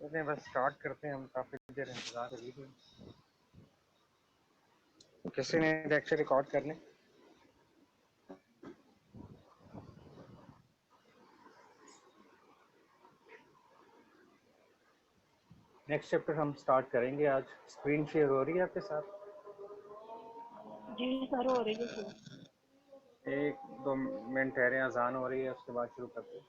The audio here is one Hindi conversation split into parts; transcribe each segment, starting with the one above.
चलिए बस स्टार्ट करते हैं। हम काफ़ी देर इंतज़ार कर लीजिए। किसी ने लेक्चर रिकॉर्ड करने नेक्स्ट चैप्टर हम स्टार्ट करेंगे आज। स्क्रीन शेयर हो रही है आपके साथ? जी सर, हो रही है सर। 1-2 मिनट ठहरे, अजान हो रही है, उसके बाद शुरू करते हैं।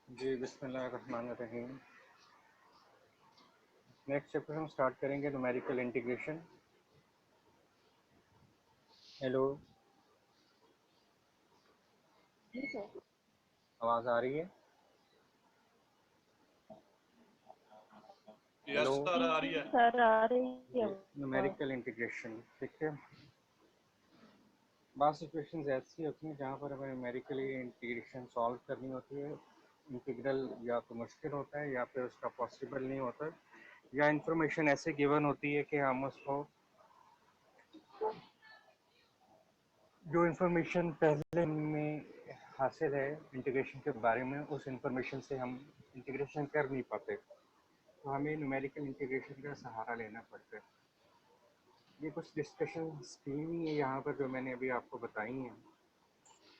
जी बिस्मिल्लाहिर्रहमानिर्रहीम। नेक्स्ट चैप्टर हम स्टार्ट करेंगे न्यूमेरिकल इंटीग्रेशन। हेलो, जी सर। आवाज़ आ रही है? हेलो यस सर, आ रही है। सर आ रही है। जी, न्यूमेरिकल इंटीग्रेशन। ठीक है, बात सिचुएशंस ऐसी होती हैं जहाँ पर हमें न्यूमेरिकली इंटीग्रेशन सॉल्व करनी होती है। इंटीग्रल या तो मुश्किल होता है या फिर उसका पॉसिबल नहीं होता, या इंफॉर्मेशन ऐसे गिवन होती है कि हम उसको, जो इंफॉर्मेशन पहले में हासिल है इंटीग्रेशन के बारे में, उस इंफॉर्मेशन से हम इंटीग्रेशन कर नहीं पाते, तो हमें न्यूमेरिकल इंटीग्रेशन का सहारा लेना पड़ता है। ये कुछ डिस्कशन स्कीम ही है यहाँ पर जो मैंने अभी आपको बताई हैं।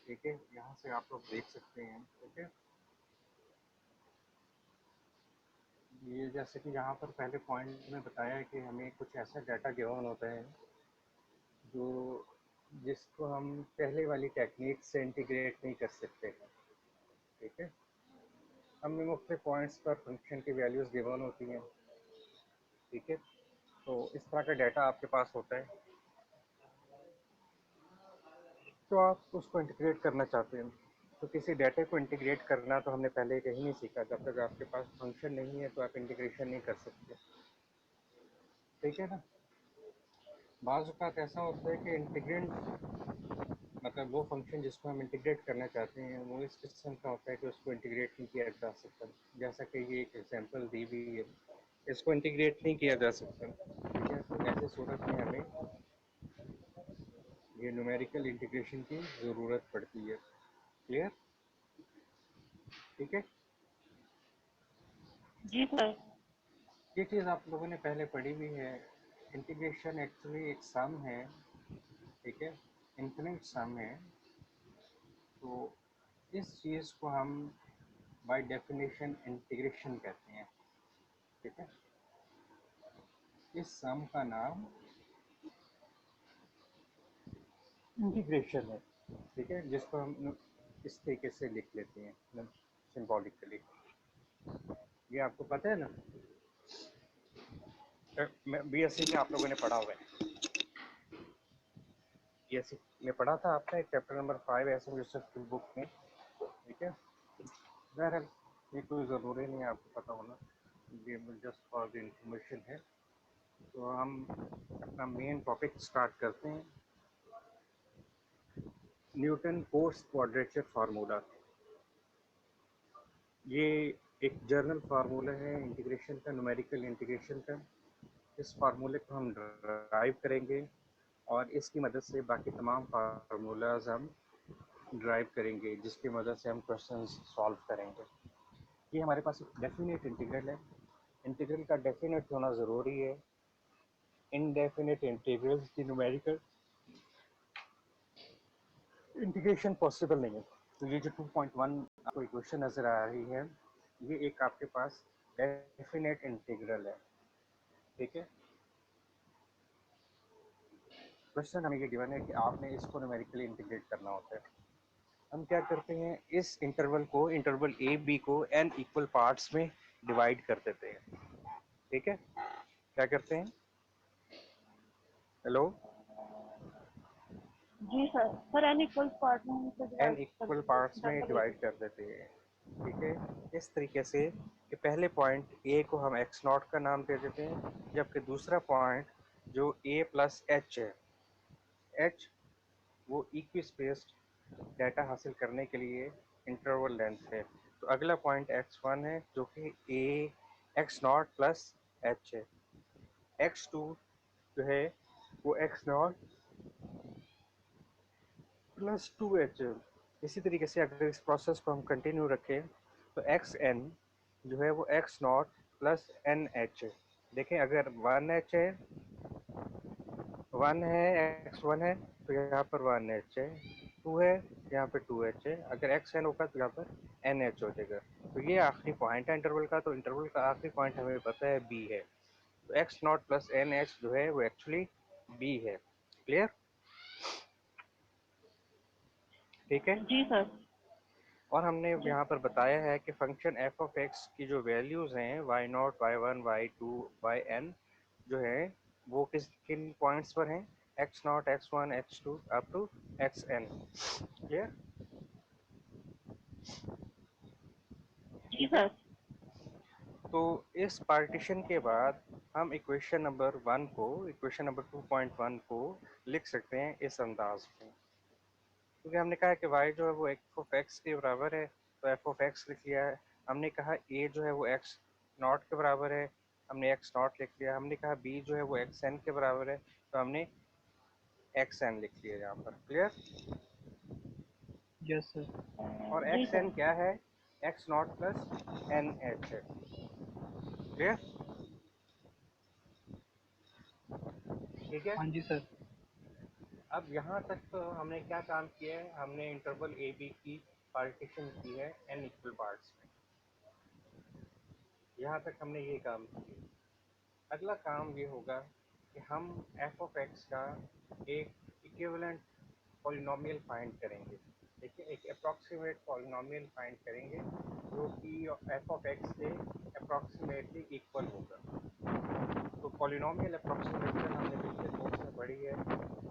ठीक है, यहाँ से आप लोग देख सकते हैं। ठीक है, ये जैसे कि यहाँ पर पहले पॉइंट में बताया है कि हमें कुछ ऐसा डाटा गिवन होता है जो जिसको हम पहले वाली टेक्निक से इंटीग्रेट नहीं कर सकते। ठीक है, हमें मुख्य पॉइंट्स पर फंक्शन की वैल्यूज़ गिवन होती हैं। ठीक है, तो इस तरह का डाटा आपके पास होता है, तो आप उसको इंटीग्रेट करना चाहते हैं। तो किसी डाटा को इंटीग्रेट करना तो हमने पहले कहीं नहीं सीखा। जब तक आपके पास फंक्शन नहीं है तो आप इंटीग्रेशन नहीं कर सकते। ठीक है ना। बाज़ औक़ात ऐसा होता है कि इंटीग्रेंट मतलब वो फंक्शन जिसको हम इंटीग्रेट करना चाहते हैं वो इस किस्म का होता है कि उसको इंटीग्रेट नहीं किया जा सकता। जैसा कि ये एक एग्जांपल दी हुई है, इसको इंटीग्रेट नहीं किया जा सकता। ठीक है, तो ऐसे सूरत में हमें ये न्यूमेरिकल इंटीग्रेशन की ज़रूरत पड़ती है। क्लियर? ठीक है, जी सर। ये चीज़ आप लोगों ने पहले पढ़ी हुई है। इंटीग्रेशन एक्चुअली एक सम है। ठीक है, इन्फिनिट सम है। तो इस चीज़ को हम बाय डेफिनेशन इंटीग्रेशन कहते हैं। ठीक है, इस सम का नाम इंटीग्रेशन है। ठीक है, जिसको हम इस तरीके से लिख लेते हैं सिंबॉलिकली। ये आपको पता है ना, बीएससी में आप लोगों ने पढ़ा हुआ है। बीएससी में पढ़ा था आपने chapter number 5 S M Yusuf की बुक में। ठीक है, बहरहाल ये कोई ज़रूरी नहीं है आपको पता होना, ये जस्ट फॉर द इंफॉर्मेशन है। तो हम अपना मेन टॉपिक स्टार्ट करते हैं। न्यूटन कोट्स क्वाड्रेचर फार्मूला, ये एक जर्नल फार्मूला है इंटीग्रेशन का, न्यूमेरिकल इंटीग्रेशन का। इस फार्मूले को हम ड्राइव करेंगे और इसकी मदद से बाकी तमाम फार्मूलाज हम ड्राइव करेंगे, जिसकी मदद से हम क्वेश्चन सॉल्व करेंगे। ये हमारे पास एक डेफिनेट इंटीग्रल है। इंटीग्रल का डेफिनेट होना ज़रूरी है। इनडेफिनेट इंटीग्रल्स की न्यूमेरिकल इंटीग्रेशन पॉसिबल नहीं है। तो ये जो 2.1 आपको इक्वेशन नज़र आ रही है, ये एक आपके पास डेफिनेट इंटीग्रल है। ठीक है, क्वेश्चन हमें ये गिवन है कि आपने इसको न्यूमेरिकली इंटीग्रेट करना होता है। हम क्या करते हैं, इस इंटरवल को, इंटरवल ए बी को n इक्वल पार्ट्स में डिवाइड कर देते हैं। ठीक है, क्या करते हैं, हेलो, जी सर एन इक्वल पार्ट में हम इसे n डिवाइड कर इक्वल पार्ट्स में डाटा डिवाइड लेते कर देते हैं। ठीक है, इस तरीके से कि पहले पॉइंट ए को हम x नॉट का नाम दे देते हैं, जबकि दूसरा पॉइंट जो a प्लस एच है, h वो इक्वी स्पेस्ड डाटा हासिल करने के लिए इंटरवल लेंथ है। तो अगला पॉइंट x1 है जो कि a x nought plus H है। x2 जो है वो x नॉट प्लस 2h है। इसी तरीके से अगर इस प्रोसेस को हम कंटिन्यू रखें तो xn जो है वो x nought plus n h है। देखें, अगर 1h है, 1 है, x1 है तो यहाँ पर 1h है, 2 है यहाँ पे 2h है। अगर xn होगा तो यहाँ पर nh हो जाएगा। तो ये आखिरी पॉइंट है इंटरवल का। तो इंटरवल का आखिरी पॉइंट हमें पता है b है। तो x nought plus n h जो है वो एक्चुअली b है। क्लियर? ठीक है, जी सर। और हमने जी यहाँ पर बताया है कि फंक्शन एफ ऑफ एक्स की जो वैल्यूज़ हैं Y naught, Y one, Y two, Y N जो है वो किन पॉइंट्स पर हैं, X naught, X one, X two up to x N. Clear? जी ठीक है, सर। तो इस पार्टीशन के बाद हम इक्वेशन नंबर 1 को, इक्वेशन नंबर 2.1 को लिख सकते हैं इस अंदाज में। क्योंकि हमने कहा कि y जो है वो एफ ऑफ एक्स के बराबर है, तो एफ ऑफ एक्स लिख लिया है। हमने कहा a जो है वो एक्स नॉट के बराबर है, हमने एक्स नॉट लिख लिया। हमने कहा b जो है वो एक्स एन के बराबर है, तो हमने एक्स एन लिख लिया यहाँ पर। क्लियर? Yes sir. और जी एक्स सर। एन क्या है, x nought plus n h है। क्लियर? ठीक है, हाँ जी सर। अब यहाँ तक तो हमने क्या काम किया है, हमने इंटरवल ए बी की पार्टीशन की है एन इक्वल पार्ट्स में। यहाँ तक हमने ये काम किया। अगला काम ये होगा कि हम एफ ऑफ एक्स का एक इक्विवेलेंट पॉलिनोमियल फाइंड करेंगे। देखिए, एक अप्रॉक्सीमेट पॉलिनोमियल फाइंड करेंगे जो कि एफ ऑफ एक्स से अप्रॉक्सीमेटली इक्वल होगा। तो पॉलिनोमियल अप्रॉक्सीमेशन हमने पिछले कोर्स में पढ़ी है,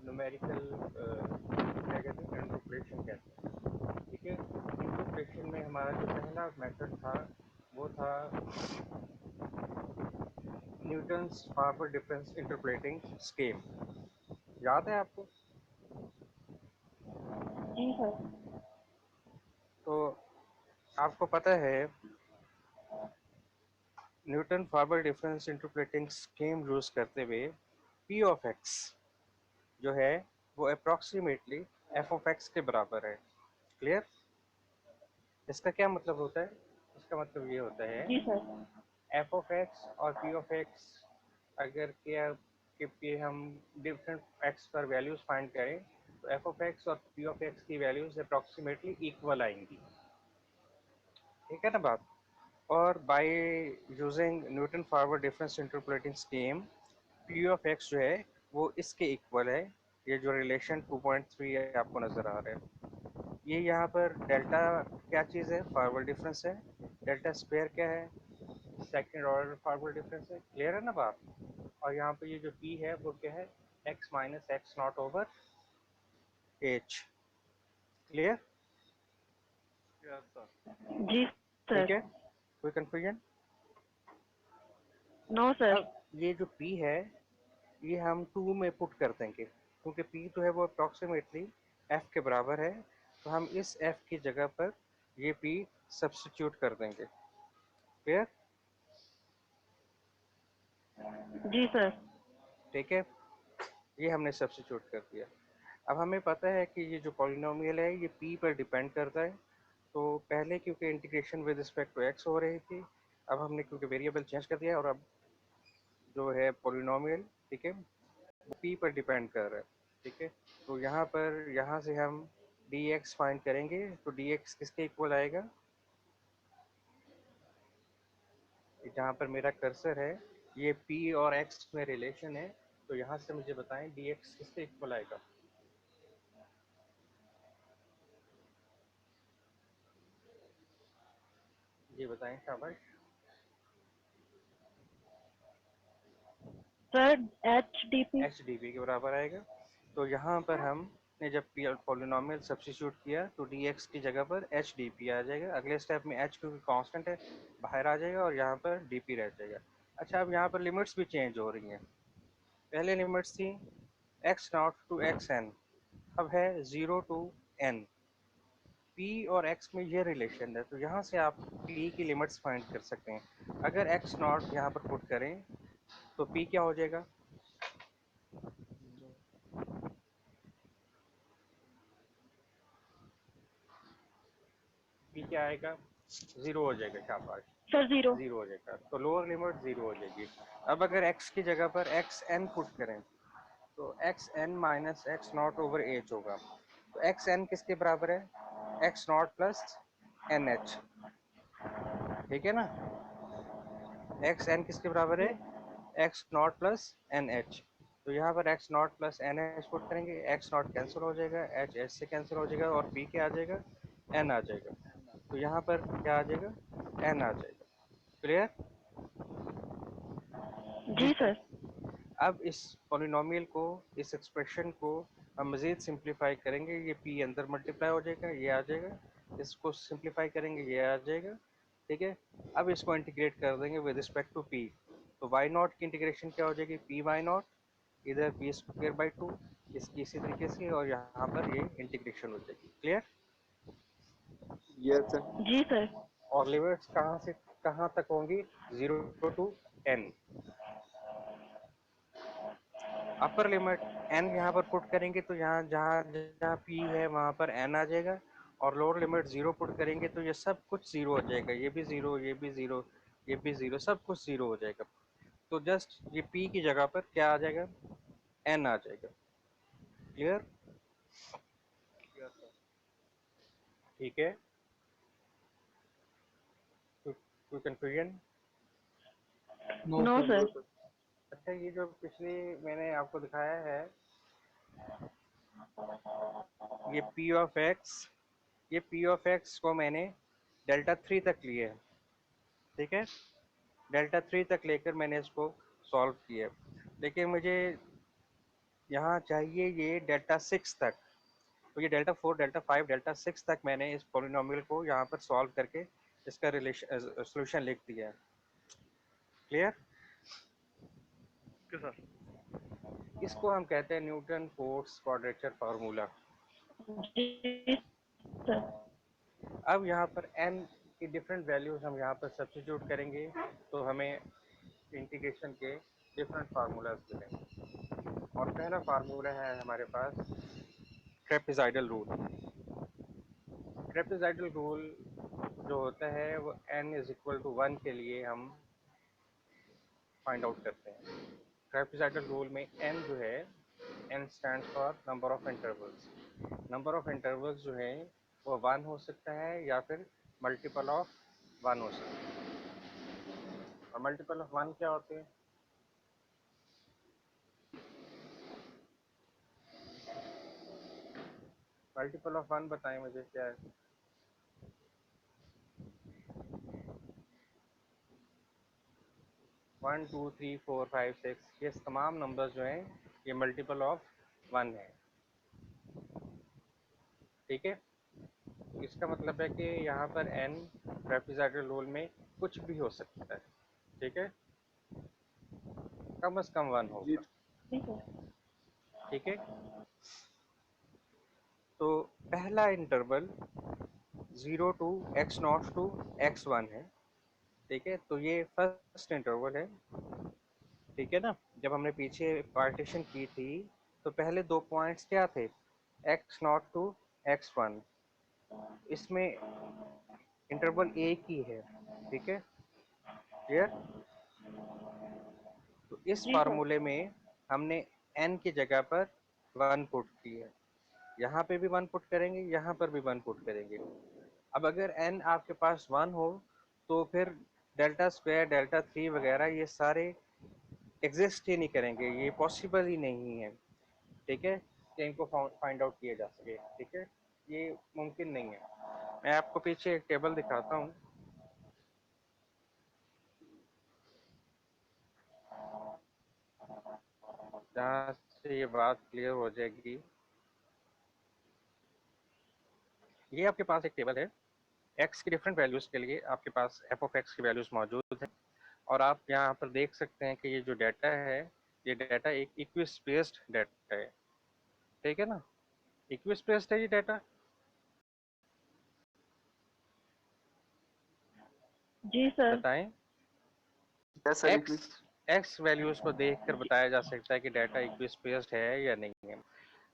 न्यूमेरिकल क्या कहते हैं, इंटरपोलेशन कहते हैं। ठीक है, इंटरपोलेशन में हमारा जो पहला मेथड था वो था Newton's forward difference interpolating scheme. याद है आपको? जी सर। तो आपको पता है Newton forward difference interpolating scheme use करते हुए पी ऑफ एक्स जो है वो अप्रॉक्सीमेटली एफ ऑफ एक्स के बराबर है। क्लियर? इसका क्या मतलब होता है? इसका मतलब ये होता है जी सर। एफ ऑफ एक्स और पी ऑफ एक्स अगर के हम डिफरेंट एक्स पर वैल्यूज फाइंड करें तो एफ ऑफ एक्स और पी ऑफ एक्स की वैल्यूज अप्रॉक्सीमेटली इक्वल आएंगी। ठीक है ना बात? और by using Newton forward difference interpolating scheme P of x जो है वो इसके इक्वल है। ये जो रिलेशन 2.3 है आपको नजर आ रहा है, ये यहाँ पर डेल्टा क्या चीज़ है? फॉरवर्ड डिफरेंस है। डेल्टा स्क्वायर क्या है? सेकेंड ऑर्डर फॉरवर्ड डिफरेंस है। क्लियर है ना बात? और यहाँ पे ये जो पी है वो क्या है? X minus x not over H. Clear? जी ठीक सर। है, कोई कंफ्यूजन? No sir. अब ये जो पी है ये हम 2 में पुट कर देंगे क्योंकि पी जो है वो अप्रॉक्सीमेटली एफ के बराबर है। तो हम इस एफ की जगह पर ये पी सब्स्टिट्यूट कर देंगे। क्लियर? जी सर। ठीक है, ये हमने सब्स्टिट्यूट कर दिया। अब हमें पता है कि ये जो पॉलिनोमियल है ये पी पर डिपेंड करता है। तो पहले क्योंकि integration with respect to x हो रही थी, अब हमने क्योंकि वेरिएबल चेंज कर दिया और अब जो है पॉलिनोमियल, ठीक है, वो पी पर डिपेंड कर रहा है। ठीक है, तो यहाँ पर यहाँ से हम डी एक्स फाइंड करेंगे तो डी एक्स किसके इक्वल आएगा? जहाँ पर मेरा कर्सर है ये पी और एक्स में रिलेशन है, तो यहाँ से मुझे बताएं डी एक्स किसके इक्वल आएगा? ये बताएं शाबाश। Sir H D P. H D P के बराबर आएगा। तो यहाँ पर हमने जब पॉलिनोमियल सब्स्टिट्यूट किया तो डी एक्स की जगह पर एच डी पी आ जाएगा। अगले स्टेप में एच क्योंकि कांस्टेंट है बाहर आ जाएगा और यहाँ पर डी पी रह जाएगा। अच्छा, अब यहाँ पर लिमिट्स भी चेंज हो रही हैं। पहले लिमिट्स थी x nought to x n, अब है 0 टू एन। पी और एक्स में ये रिलेशन है तो यहाँ से आप पी की लिमिट्स फाइंड कर सकते हैं। अगर एक्स नॉट यहाँ पर पुट करें तो पी क्या हो जाएगा? पी क्या आएगा? 0 हो जाएगा। शाबाश, सर 0। 0 हो जाएगा। तो लोअर लिमिट 0 हो जाएगी। अब अगर x की जगह पर एक्स एन पुट करें तो x n minus x not over h होगा। तो एक्स एन किसके बराबर है? X nought plus n h. ठीक है ना? एक्स एन किसके बराबर है? X nought plus n h. तो यहाँ पर x nought plus n h put करेंगे, एक्स नॉट कैंसिल हो जाएगा, एच एच से कैंसिल हो जाएगा और पी क्या आ जाएगा? एन आ जाएगा। तो यहाँ पर क्या आ जाएगा? एन आ जाएगा। क्लियर? जी जी सर। सर। अब इस पॉलिनोमियल को, इस एक्सप्रेशन को हम मज़ीद सिंप्लीफाई करेंगे। ये पी अंदर मल्टीप्लाई हो जाएगा, ये आ जाएगा। इसको सिंप्लीफाई करेंगे, ये आ जाएगा। ठीक है, अब इसको इंटीग्रेट कर देंगे विद रिस्पेक्ट टू पी। तो वाई नॉट की इंटीग्रेशन क्या हो जाएगी? पी वाई नॉट, इधर पी स्क्वेयर बाई 2, इसकी इसी तरीके से, और यहाँ पर ये इंटीग्रेशन हो जाएगी। क्लियर? Yes sir. जी सर। और लिमिट्स कहाँ से कहाँ तक होंगी? 0 to n। Upper limit n यहाँ पर पुट करेंगे तो यहाँ जहाँ जहाँ p है वहाँ पर n आ जाएगा। और लोअर लिमिट 0 पुट करेंगे तो ये सब कुछ 0 हो जाएगा। ये भी 0, ये भी 0, ये भी 0, सब कुछ 0 हो जाएगा। तो जस्ट ये p की जगह पर क्या आ जाएगा? n आ जाएगा। क्लियर? ठीक है, कोई confusion? No, no sir. Sir. अच्छा, ये जो पिछली मैंने आपको दिखाया है, ये P ऑफ एक्स को मैंने डेल्टा 3 तक लिए है, ठीक है। डेल्टा 3 तक लेकर मैंने इसको सॉल्व किया, लेकिन मुझे यहाँ चाहिए ये डेल्टा 6 तक। तो ये डेल्टा 4, डेल्टा 5, डेल्टा 6 तक मैंने इस पॉलिनोमियल को यहाँ पर सॉल्व करके इसका रिलेशन सोल्यूशन लिख दिया है। क्लियर? Okay sir. इसको हम कहते हैं न्यूटन कोट्स क्वाड्रेचर फार्मूला। जी सर। अब यहाँ पर n की डिफरेंट वैल्यूज हम यहाँ पर सब्स्टिट्यूट करेंगे तो हमें इंटीग्रेशन के डिफरेंट फार्मूलाज मिलेंगे। और पहला फार्मूला है हमारे पास ट्रेपेजॉइडल रूल। ट्रेपेजॉइडल रूल जो होता है वो n इज इक्वल टू 1 के लिए हम फाइंड आउट करते हैं। ट्रेपेजॉइडल रूल में n जो है, n stands for number of intervals. Number of intervals जो है वो 1 हो सकता है या फिर मल्टीपल ऑफ 1 हो सकता है। और मल्टीपल ऑफ 1 क्या होते हैं? मल्टीपल ऑफ 1 बताएं मुझे क्या है? One, two, three, four, five, six, ये तमाम नंबर्स जो हैं ये मल्टीपल ऑफ 1 है, ठीक है। इसका मतलब है कि यहाँ पर n ट्रेपेजॉइडल रूल में कुछ भी हो सकता है, ठीक है। कम से कम 1 जी होगा, जी सर। ठीक है। तो पहला interval 0 to x0 to x1 है, ठीक है। तो ये फर्स्ट इंटरवल है, ठीक है ना। जब हमने पीछे पार्टीशन की थी तो पहले दो पॉइंट्स क्या थे? x0 to x1। इसमें इंटरवल एक ही है, ठीक है। क्लियर? तो इस जी सर। फार्मूले में हमने n की जगह पर 1 पुट किया, यहाँ पे भी 1 पुट करेंगे, यहाँ पर भी 1 पुट करेंगे। अब अगर n आपके पास 1 हो तो फिर डेल्टा स्क्वायर, डेल्टा 3 वगैरह ये सारे एग्जिस्ट ही नहीं करेंगे, ये पॉसिबल ही नहीं है, ठीक है, कि इनको फाइंड आउट किया जा सके, ठीक है। ये मुमकिन नहीं है। मैं आपको पीछे एक टेबल दिखाता हूँ, जहाँ से ये बात क्लियर हो जाएगी। ये आपके पास एक टेबल है, x की डिफरेंट वैल्यूज़ के लिए आपके पास f ऑफ x की वैल्यूज़ मौजूद है। और आप यहाँ पर देख सकते हैं कि ये जो डाटा है, ये डाटा एक इक्विस्पेस्ड डाटा है, ठीक है ना। इक्विस्पेस्ड है ये डाटा। जी सर। बताएं, यस सर। x वैल्यूज़ को देखकर बताया जा सकता है कि डाटा इक्विस्पेस्ड है या नहीं है।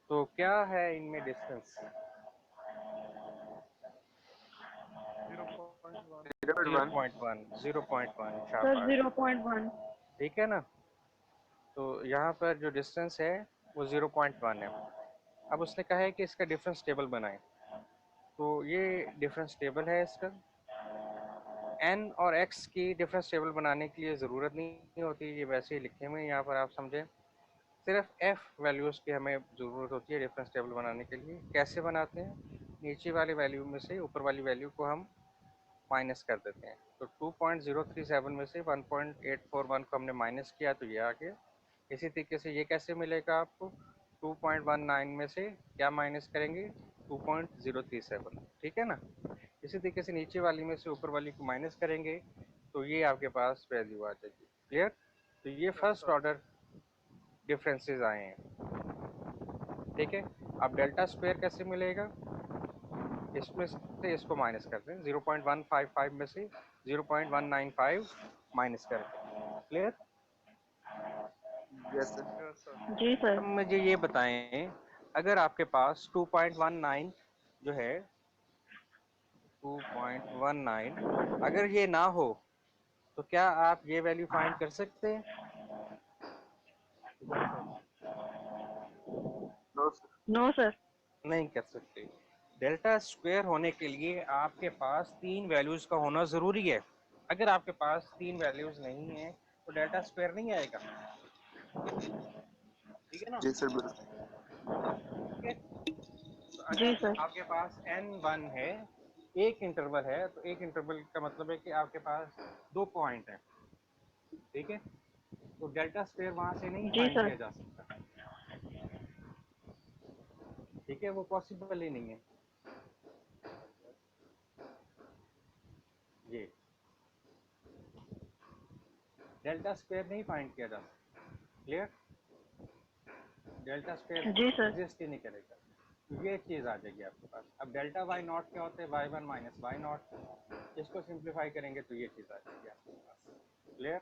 तो क्या है इनमें डिस्टेंस? 0.1, 0.1, सर शाबाश, 0.1। ठीक है ना। तो यहाँ पर जो डिस्टेंस है वो 0.1 है। अब उसने कहा है कि इसका डिफरेंस टेबल बनाएं, तो ये डिफरेंस टेबल है इसका। n और x की डिफरेंस टेबल बनाने के लिए ज़रूरत नहीं होती, ये वैसे ही लिखे हुए हैं यहाँ पर, आप समझें। सिर्फ f वैल्यूज़ की हमें ज़रूरत होती है डिफरेंस टेबल बनाने के लिए। कैसे बनाते हैं? नीचे वाली वैल्यू में से ऊपर वाली वैल्यू को हम माइनस कर देते हैं। तो 2.037 में से 1.841 को हमने माइनस किया तो ये आ गया। इसी तरीके से ये कैसे मिलेगा आपको? 2.19 में से क्या माइनस करेंगे? 2.037, ठीक है ना। इसी तरीके से नीचे वाली में से ऊपर वाली को माइनस करेंगे तो ये आपके पास वैल्यू आ जाएगी। क्लियर? तो ये फर्स्ट ऑर्डर डिफरेंसेस आए हैं, ठीक है। अब डेल्टा स्क्वायर कैसे मिलेगा? इसमें से इसको माइनस करते हैं, 0.155 में से 0.195 माइनस करते हैं। क्लियर? Yes sir. जी अब सर। मुझे ये बताएं, अगर आपके पास 2.19 जो है, 2.19 अगर ये ना हो तो क्या आप ये वैल्यू फाइंड कर सकते हैं? No sir. No sir. नहीं कर सकते। डेल्टा स्क्वायर होने के लिए आपके पास 3 वैल्यूज़ का होना ज़रूरी है। अगर आपके पास 3 वैल्यूज़ नहीं है तो डेल्टा स्क्वायर नहीं आएगा, ठीक है ना। जी सर बिल्कुल। ठीक है, तो जी अगर सर। आपके पास n1 है, एक इंटरवल है, तो एक इंटरवल का मतलब है कि आपके पास 2 पॉइंट है, ठीक है। तो डेल्टा स्क्वायर वहां से नहीं जी फाइंड सर। किया जा सकता, ठीक है, वो पॉसिबल ही नहीं है ये, डेल्टा स्क्वायर नहीं फाइंड किया जा सकता, क्लियर। डेल्टा स्क्वायर जी सर। एग्जिस्ट ही नहीं करेगा, तो ये चीज़ आ जाएगी आपके पास। अब डेल्टा वाई नॉट क्या होता है, y one minus y nought, इसको सिंप्लीफाई करेंगे तो ये चीज़ आ जाएगी आपके पास, क्लियर,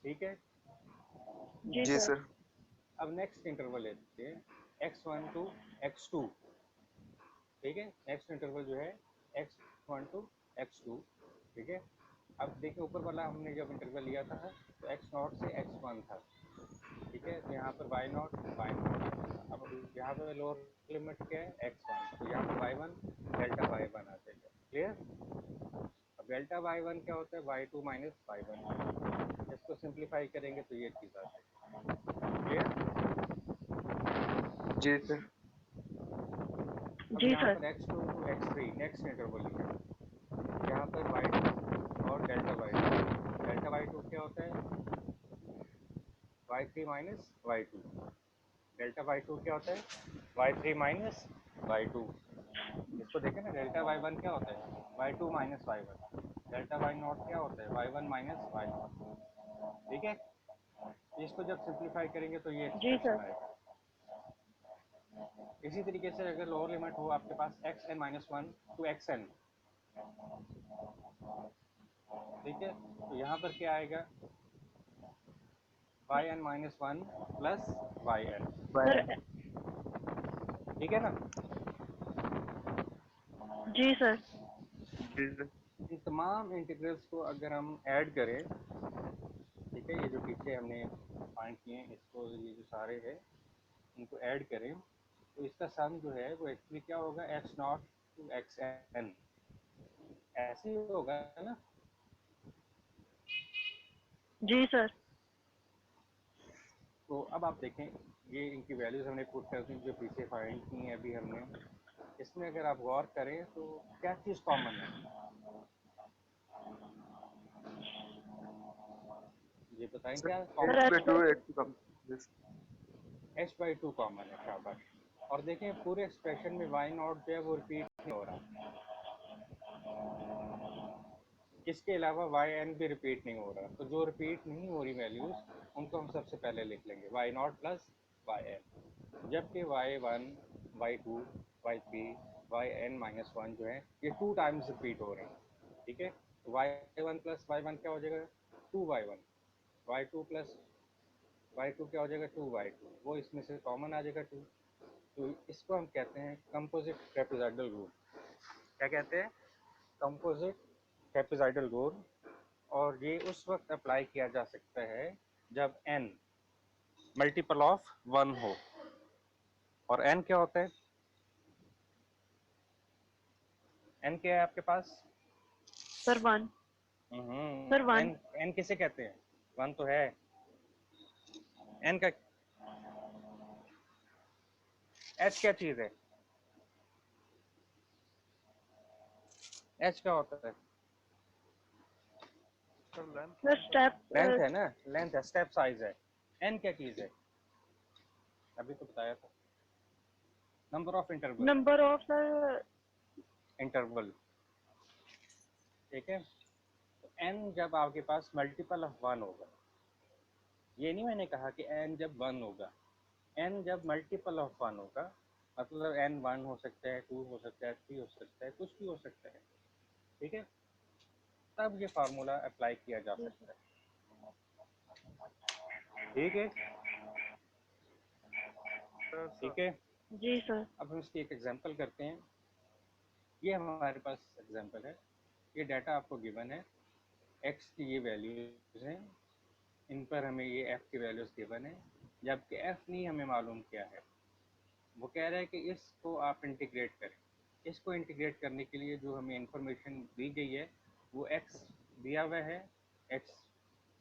ठीक है। जी जी सर। सर। अब नेक्स्ट इंटरवल लेते हैं x1 टू x2, ठीक है। नेक्स्ट इंटरवल जो है x1 टू x2, ठीक है। अब देखिए ऊपर वाला हमने जब इंटरवल लिया था तो x0 से x1 था, ठीक है। तो यहाँ पर y0 y0, अब यहाँ पे लोअर लिमिट क्या है x1, तो यहाँ पर y1 डेल्टा y1 आ जाएगा, क्लियर। अब डेल्टा y1 क्या होता है, y2 माइनस y1, इसको सिंप्लीफाई करेंगे तो ये चीज़ आ जाएगी, क्लियर। जी सर। अब जी यहाँ सर। पर x2 to x3 next interval लिया, यहाँ पर y2 और डेल्टा y2, डेल्टा y2 क्या होता है, y3 minus y2, delta y2 क्या होता है, y3 माइनस y2, इसको देखें ना, डेल्टा y1 क्या होता है, y2 minus y1, delta y0 क्या होता है, y1 माइनस y0, ठीक है। इसको जब सिंप्लीफाई करेंगे तो ये जी एक्सप्रेशन सर। आएगा। इसी तरीके से अगर लोअर लिमिट हो आपके पास xn minus one to xn, ठीक है, तो यहाँ पर क्या आएगा, yn minus one plus yn, sir. Bye. ठीक है ना। जी सर। जी सर। इन तमाम इंटीग्रल्स को अगर हम ऐड करें, ठीक है, ये जो पीछे हमने फाइंड किए हैं इसको, ये जो सारे हैं इनको ऐड करें तो इसका सम जो है वो एक्चुअली क्या होगा, x0 टू xn, ऐसे ही होगा ना। जी सर। तो अब आप देखें, ये इनकी वैल्यूज हमने पुट कर दी जो पीछे फाइंड की हैं अभी हमने, इसमें अगर आप गौर करें तो क्या चीज़ कॉमन है, ये बताएं सर क्या sir common x by h 2 पर। x कम। Yes. है, h/2 कॉमन है, शाबाश। और देखें पूरे एक्सप्रेशन में y नॉट जो है वो रिपीट नहीं हो रहा, इसके अलावा yn भी रिपीट नहीं हो रहा, तो जो रिपीट नहीं हो रही वैल्यूज उनको हम सबसे पहले लिख लेंगे y0 प्लस yn, जबकि y1 y2 y3 yn minus one जो है ये 2 टाइम्स रिपीट हो रहे हैं, ठीक है। तो y1 प्लस y1 क्या हो जाएगा, 2y1, y2 प्लस y2 क्या हो जाएगा, 2y2, वो इसमें से कॉमन आ जाएगा 2, तो इसको हम कहते हैं कंपोजिट ट्रेपेजॉइडल रूल। क्या कहते हैं, कंपोजिट ट्रेपेजॉइडल रूल। और ये उस वक्त अप्लाई किया जा सकता है जब n मल्टीपल ऑफ 1 हो, और n क्या होता है, n क्या है आपके पास, सर 1। सर 1। n n किसे कहते हैं, 1 तो है, n का h क्या चीज़ है, h क्या होता है, सर लेंथ सर होता है। Length step. है ना, लेंथ है, स्टेप साइज है। n क्या चीज़ है, अभी तो बताया था, number of interval, number of sir. Interval, ठीक है। तो n जब आपके पास मल्टीपल ऑफ 1 होगा, ये नहीं मैंने कहा कि n जब 1 होगा, n जब मल्टीपल ऑफ 1 होगा, मतलब n 1 हो सकता है, 2 हो सकता है, 3 हो सकता है, कुछ भी हो सकता है, ठीक है, तब ये फार्मूला अप्लाई किया जा सकता है, ठीक है, सर सर ठीक है। जी सर। अब हम इसकी एक एग्जांपल करते हैं, ये हमारे पास एग्जांपल है, ये डाटा आपको गिवन है, x की ये वैल्यूज हैं, इन पर हमें ये f की वैल्यूज गिवन है, जबकि f नहीं हमें मालूम क्या है, वो कह रहा है कि इसको आप इंटीग्रेट करें। इसको इंटीग्रेट करने के लिए जो हमें इंफॉर्मेशन दी गई है वो x दिया हुआ है x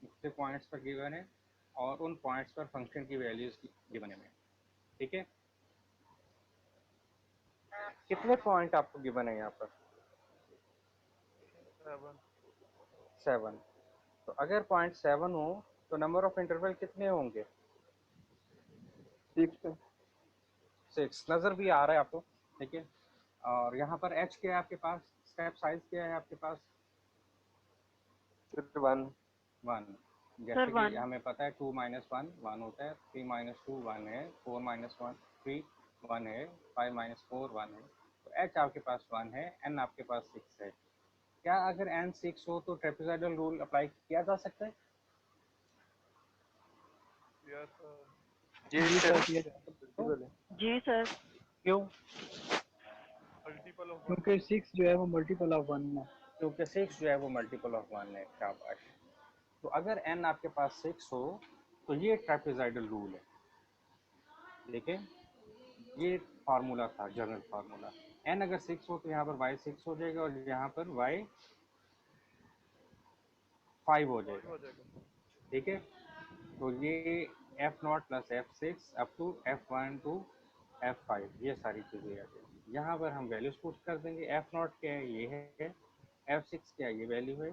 मुख्य पॉइंट्स पर गिवन है और उन पॉइंट्स पर फंक्शन की वैल्यूज गिवन है। ठीक है, कितने पॉइंट आपको गिवन है यहाँ पर? 7। तो अगर पॉइंट 7 हो तो नंबर ऑफ इंटरवल कितने होंगे? 6 6 नज़र भी आ रहा है आपको। ठीक है, और यहाँ पर h क्या है आपके पास? स्टेप साइज क्या है आपके पास? 1 1। सर जैसे कि 1। हमें पता है 2 माइनस 1 1 होता है, 3 माइनस 2 1 है, 4 माइनस 1 3 1 है, 5 माइनस 4 1 है। तो h आपके पास 1 है, n आपके पास 6 है। क्या अगर n 6 हो तो ट्रेपेजॉइडल रूल अप्लाई किया जा सकता है? जी जी सर सर, किया जाएगा। मल्टीपल है जी सर। क्यों? क्योंकि 6 जो है वो मल्टीपल ऑफ 1 है। क्योंकि 6 जो है वो मल्टीपल ऑफ 1 है। शाबाश। तो अगर n आपके पास 6 हो तो ये ट्रेपेजॉइडल रूल है। देखें, ये फार्मूला था, जनरल फार्मूला। n अगर 6 हो तो यहाँ पर y 6 हो जाएगा और यहाँ पर y 5 हो जाएगा। ठीक है, तो ये f0 plus f6 up to f1 to f5 ये सारी चीज़ें आ जाएंगी। यहाँ पर हम वैल्यूज पुट कर देंगे। f0 क्या है? ये है। f6 क्या है? ये वैल्यू है।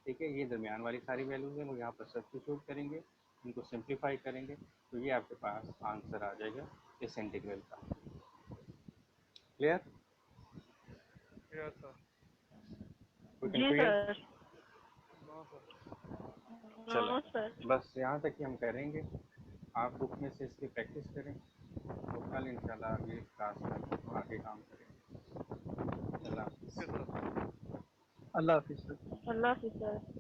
ठीक है, ये दरमियान वाली सारी वैल्यूज हैं, वो यहाँ पर सब्स्टिट्यूट करेंगे, इनको सिंप्लीफाई करेंगे तो ये आपके पास आंसर आ जाएगा इस इंटीग्रल का। क्लियर? कोई जी कंफ्यूजन? सर। No sir. चलें, बस यहाँ तक ही हम करेंगे। आप बुक में से इसकी प्रैक्टिस करें तो कल इंशाल्लाह अगली क्लास में आगे काम करेंगे। अल्लाह हाफिज़। अल्लाह हाफिज़ सर। अल्लाह हाफिज़ सर।